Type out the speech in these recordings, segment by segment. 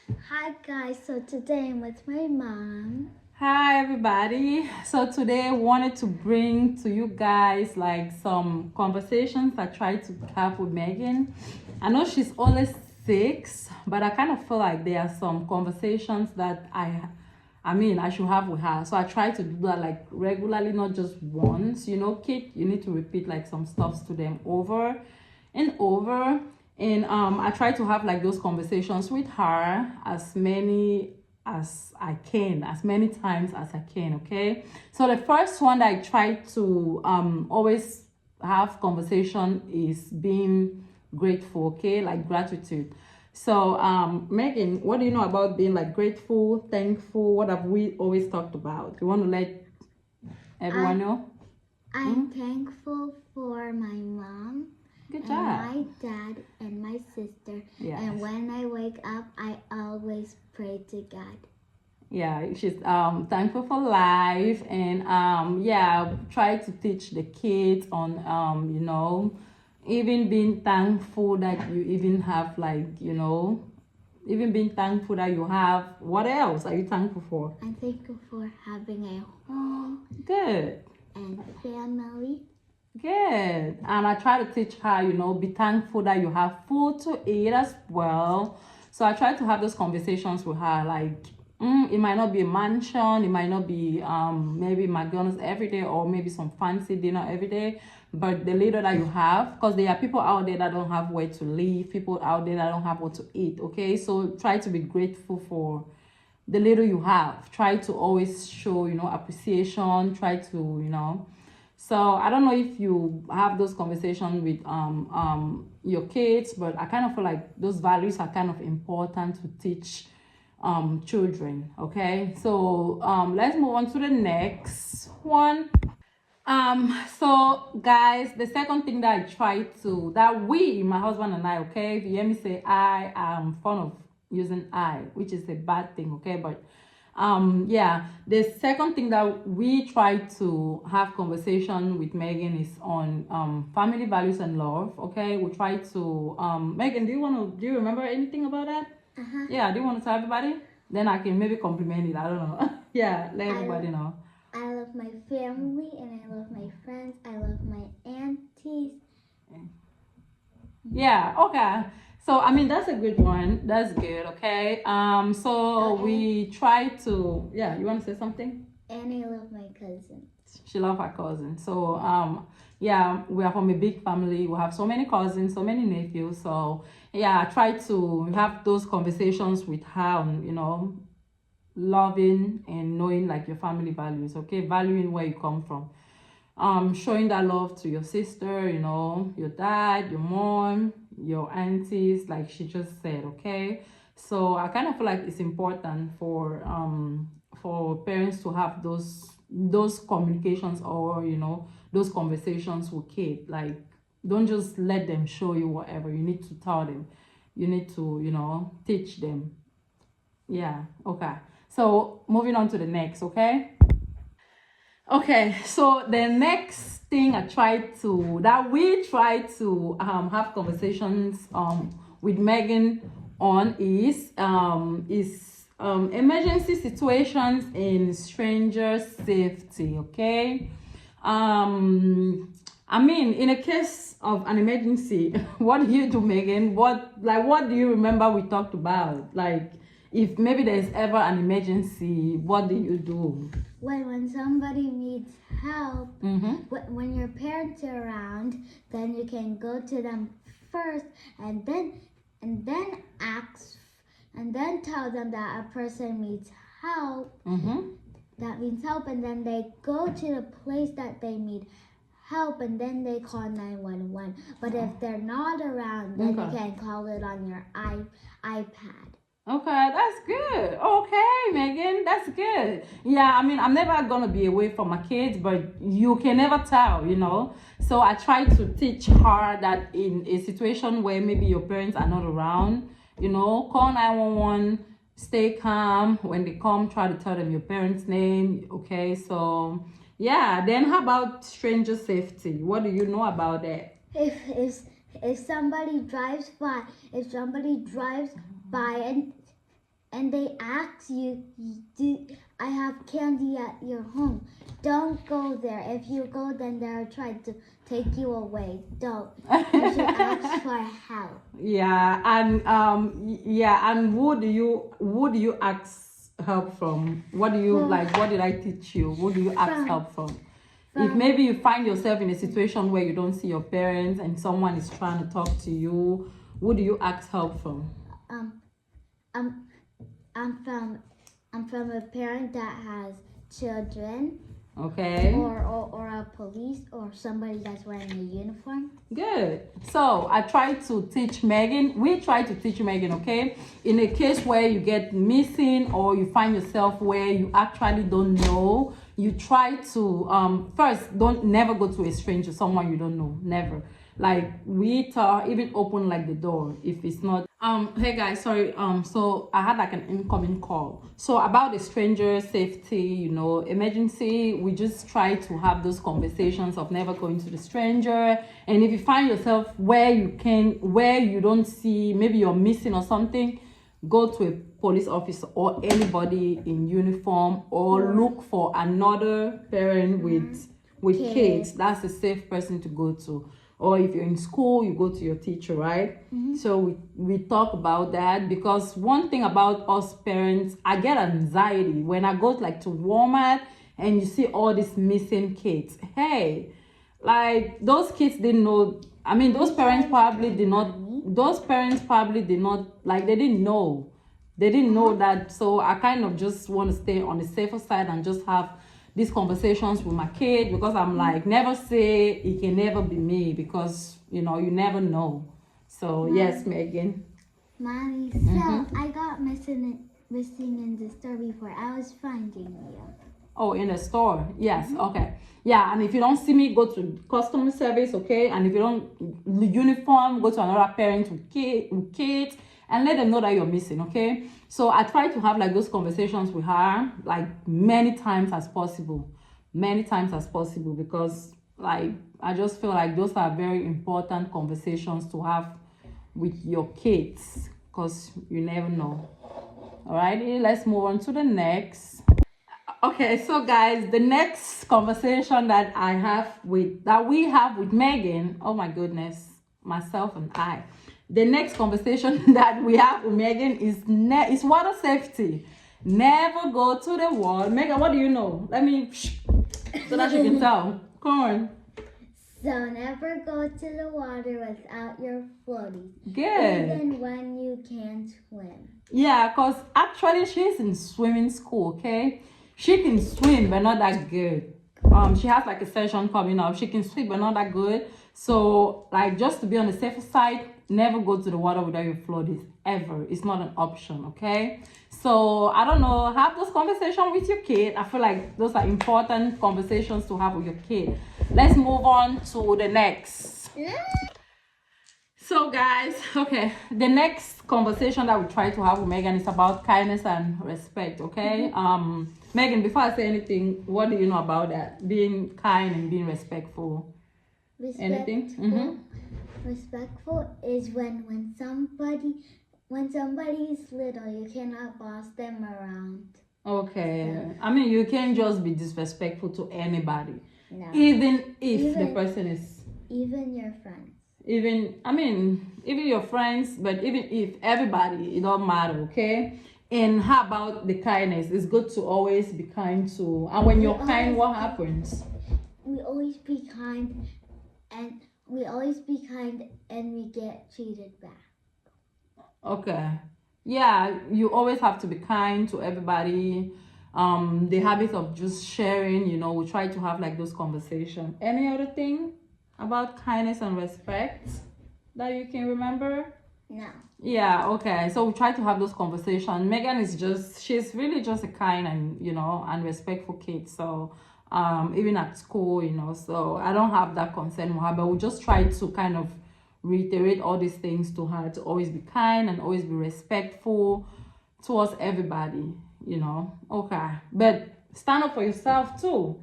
Hi guys, so today I'm with my mom. Hi everybody. So today I wanted to bring to you guys like some conversations I try to have with Megan. I know she's only 6, but I kind of feel like there are some conversations that I should have with her. So I try to do that like regularly, not just once. You know, kid, you need to repeat like some stuffs to them over and over. And I try to have like those conversations with her as many as I can, as many times as I can. Okay. So the first one that I try to always have conversation is being grateful. Okay, like gratitude. So Megan, what do you know about being like grateful, thankful? What have we always talked about? You want to let everyone I, know? I'm thankful for my mom Good and job. my dad and my sister. Yes. And when I wake up, I always pray to God. Yeah, she's thankful for life, and yeah, try to teach the kids on even being thankful that you even have, like, even being thankful that you have. What else are you thankful for? I'm thankful for having a home Good. and family. Good. And I try to teach her, be thankful that you have food to eat as well. So I try to have those conversations with her, like, it might not be a mansion, it might not be maybe McDonald's every day or maybe some fancy dinner every day, but the little that you have, because there are people out there that don't have where to live, people out there that don't have what to eat. Okay, so try to be grateful for the little you have. Try to always show, appreciation. Try to, so I don't know if you have those conversations with your kids, but I kind of feel like those values are kind of important to teach children. Okay, so let's move on to the next one. So guys, the second thing that I try to that we, my husband and I, okay, if you hear me say I am fond of using I, which is a bad thing, okay, but yeah, the second thing that we try to have conversation with Megan is on family values and love. Okay, we try to Megan, do you remember anything about that? Yeah, do you want to tell everybody? Then I can maybe compliment it. I don't know. Yeah, let everybody know. I love my family and I love my friends. I love my aunties. Yeah, okay. So I mean that's a good one. That's good, okay. So Okay. we try to, yeah, you want to say something? And I love my cousins. She love her cousin. So yeah, we are from a big family. We have so many cousins, so many nephews. So yeah, I try to have those conversations with her on, loving and knowing like your family values, okay, valuing where you come from, showing that love to your sister, your dad, your mom, your aunties, like she just said. Okay, so I kind of feel like it's important for parents to have those communications, or those conversations with kids. Like, don't just let them show you whatever. You need to tell them, you need to teach them. Yeah, okay. So moving on to the next, okay? Okay, so the next thing we try to have conversations with Megan on is emergency situations and stranger safety. Okay, I mean, in a case of an emergency, what do you do, Megan? What do you remember we talked about? Like, if maybe there's ever an emergency, what do you do? When somebody needs help, Mm-hmm. when your parents are around, then you can go to them first, and then ask, and then tell them that a person needs help. Mm-hmm. That means help, and then they go to the place that they need help, and then they call 911. But if they're not around, then you can call it on your iPad. Okay, that's good. Okay, Megan, that's good. Yeah, I mean, I'm never gonna be away from my kids, but you can never tell. So I try to teach her that in a situation where maybe your parents are not around, call 911, stay calm. When they come, try to tell them your parents' name. Okay, so yeah, then how about stranger safety? What do you know about that? If somebody drives by, and and they ask you, do I have candy at your home? Don't go there. If you go, then they'll try to take you away. Don't. You should ask for help. Yeah, and who do you ask help from? What do you like? What did I teach you? Who do you ask help from? If maybe you find yourself in a situation where you don't see your parents and someone is trying to talk to you, who do you ask help from? I'm from a parent that has children. Okay. Or a police or somebody that's wearing a uniform. Good. So I try to teach Megan. We try to teach Megan, okay? In a case where you get missing or you find yourself where you actually don't know, you try to first never go to a stranger, someone you don't know. Never. Like we tell, even open like the door if it's not hey guys, sorry, so I had like an incoming call. So about the stranger safety, you know, emergency, we just try to have those conversations of never going to the stranger. And if you find yourself where you don't see, maybe you're missing or something, go to a police officer or anybody in uniform, or look for another parent with kids. That's a safe person to go to. Or if you're in school, you go to your teacher, right? So we talk about that, because one thing about us parents, I get anxiety when I go like to Walmart and you see all these missing kids. Hey, like those kids didn't know. I mean, those parents probably did not, like they didn't know. They didn't know that. So I kind of just want to stay on the safer side and just have these conversations with my kid, because I'm like, never say it can never be me, because you know, you never know. So yes, Megan. Mommy, so I got missing in the store before. I was finding you. Oh, in the store. Yes. Okay. Yeah, and if you don't see me, go to customer service, okay? And if you don't uniform, go to another parent with kids and let them know that you're missing, okay? So I try to have like those conversations with her like many times as possible, because like I just feel like those are very important conversations to have with your kids, because you never know. Alrighty, let's move on to the next. Okay, so guys, the next conversation that we have with Megan, oh my goodness, myself and I. The next conversation that we have with Megan is water safety. Never go to the wall. Megan, what do you know? Let me, so that you can tell. Come on. So never go to the water without your floaties. Good. Even when you can't swim. Yeah, because actually she's in swimming school, okay? She can swim, but not that good. She has like a session coming up. She can swim, but not that good. So, like, just to be on the safer side, never go to the water without your floaties, ever. It's not an option, okay? So, I don't know, have those conversations with your kid. I feel like those are important conversations to have with your kid. Let's move on to the next. So, guys, okay, the next conversation that we try to have with Megan is about kindness and respect, okay? Megan, before I say anything, what do you know about that? Being kind and being respectful. Anything? Respectful is when somebody is little, you cannot boss them around. Okay. I mean, you can't just be disrespectful to anybody. No. Even the person is... Even your friends. Even your friends, but even if everybody, it don't matter, okay? And how about the kindness? It's good to always be kind to... And when you're kind, what happens? We always be kind, and we get treated back. Okay. Yeah, you always have to be kind to everybody. The habit of just sharing, you know, we try to have like those conversations. Any other thing about kindness and respect that you can remember? No. Yeah, okay. So we try to have those conversations. Megan she's really just a kind and, you know, and respectful kid. So even at school, you know, so I don't have that concern with her, but we just try to kind of reiterate all these things to her, to always be kind and always be respectful towards everybody, you know. Okay, but stand up for yourself too.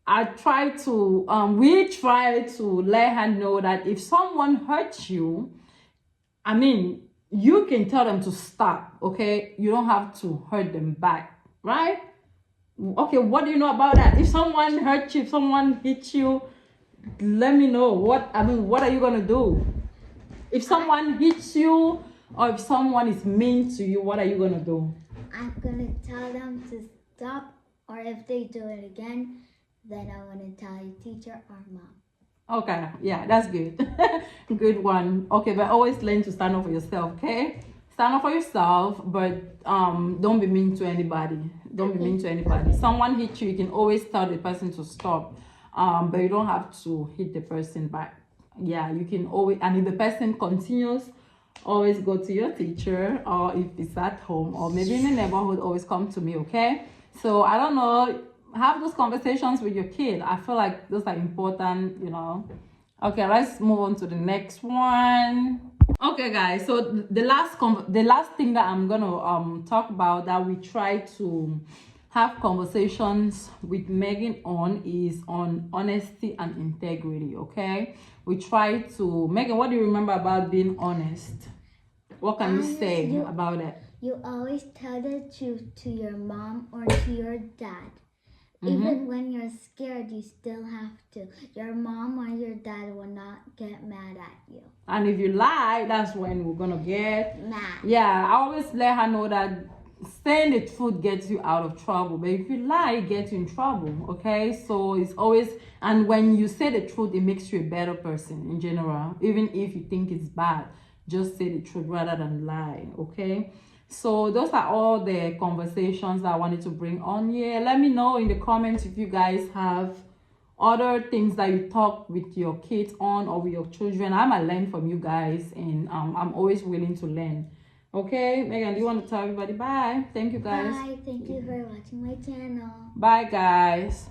We try to let her know that if someone hurts you, I mean, you can tell them to stop, okay? You don't have to hurt them back, right? Okay, what do you know about that? If someone hurt you, if someone hits you, let me know. What are you gonna do? If someone hits you or if someone is mean to you, what are you gonna do? I'm gonna tell them to stop, or if they do it again, then I want to tell your teacher or mom. Okay, yeah, that's good. Good one. Okay, but always learn to stand up for yourself, okay? Stand up for yourself, but don't be mean to anybody. Don't be mean to anybody. Someone hit you, you can always tell the person to stop. But you don't have to hit the person back. Yeah, you can always, and if the person continues, always go to your teacher, or if it's at home or maybe in the neighborhood, always come to me, okay? So I don't know, have those conversations with your kid. I feel like those are important, you know. Okay, let's move on to the next one. Okay, guys, so the last thing that I'm gonna talk about that we try to have conversations with Megan on is on honesty and integrity. Okay, we try to, Megan, what do you remember about being honest? What can you say about it? You always tell the truth to your mom or to your dad. Even when you're scared, you still have to. Your mom or your dad will not get mad at you. And if you lie, that's when we're gonna get mad. Yeah, I always let her know that saying the truth gets you out of trouble, but if you lie, it gets you in trouble. Okay, so it's always, and when you say the truth, it makes you a better person in general. Even if you think it's bad, just say the truth rather than lie. Okay, so those are all the conversations that I wanted to bring on here. Let me know in the comments if you guys have other things that you talk with your kids on or with your children. I'm a learn from you guys, and I'm always willing to learn. Okay, Megan, do you want to tell everybody bye? Thank you, guys. Bye. Thank you for watching my channel. Bye, guys.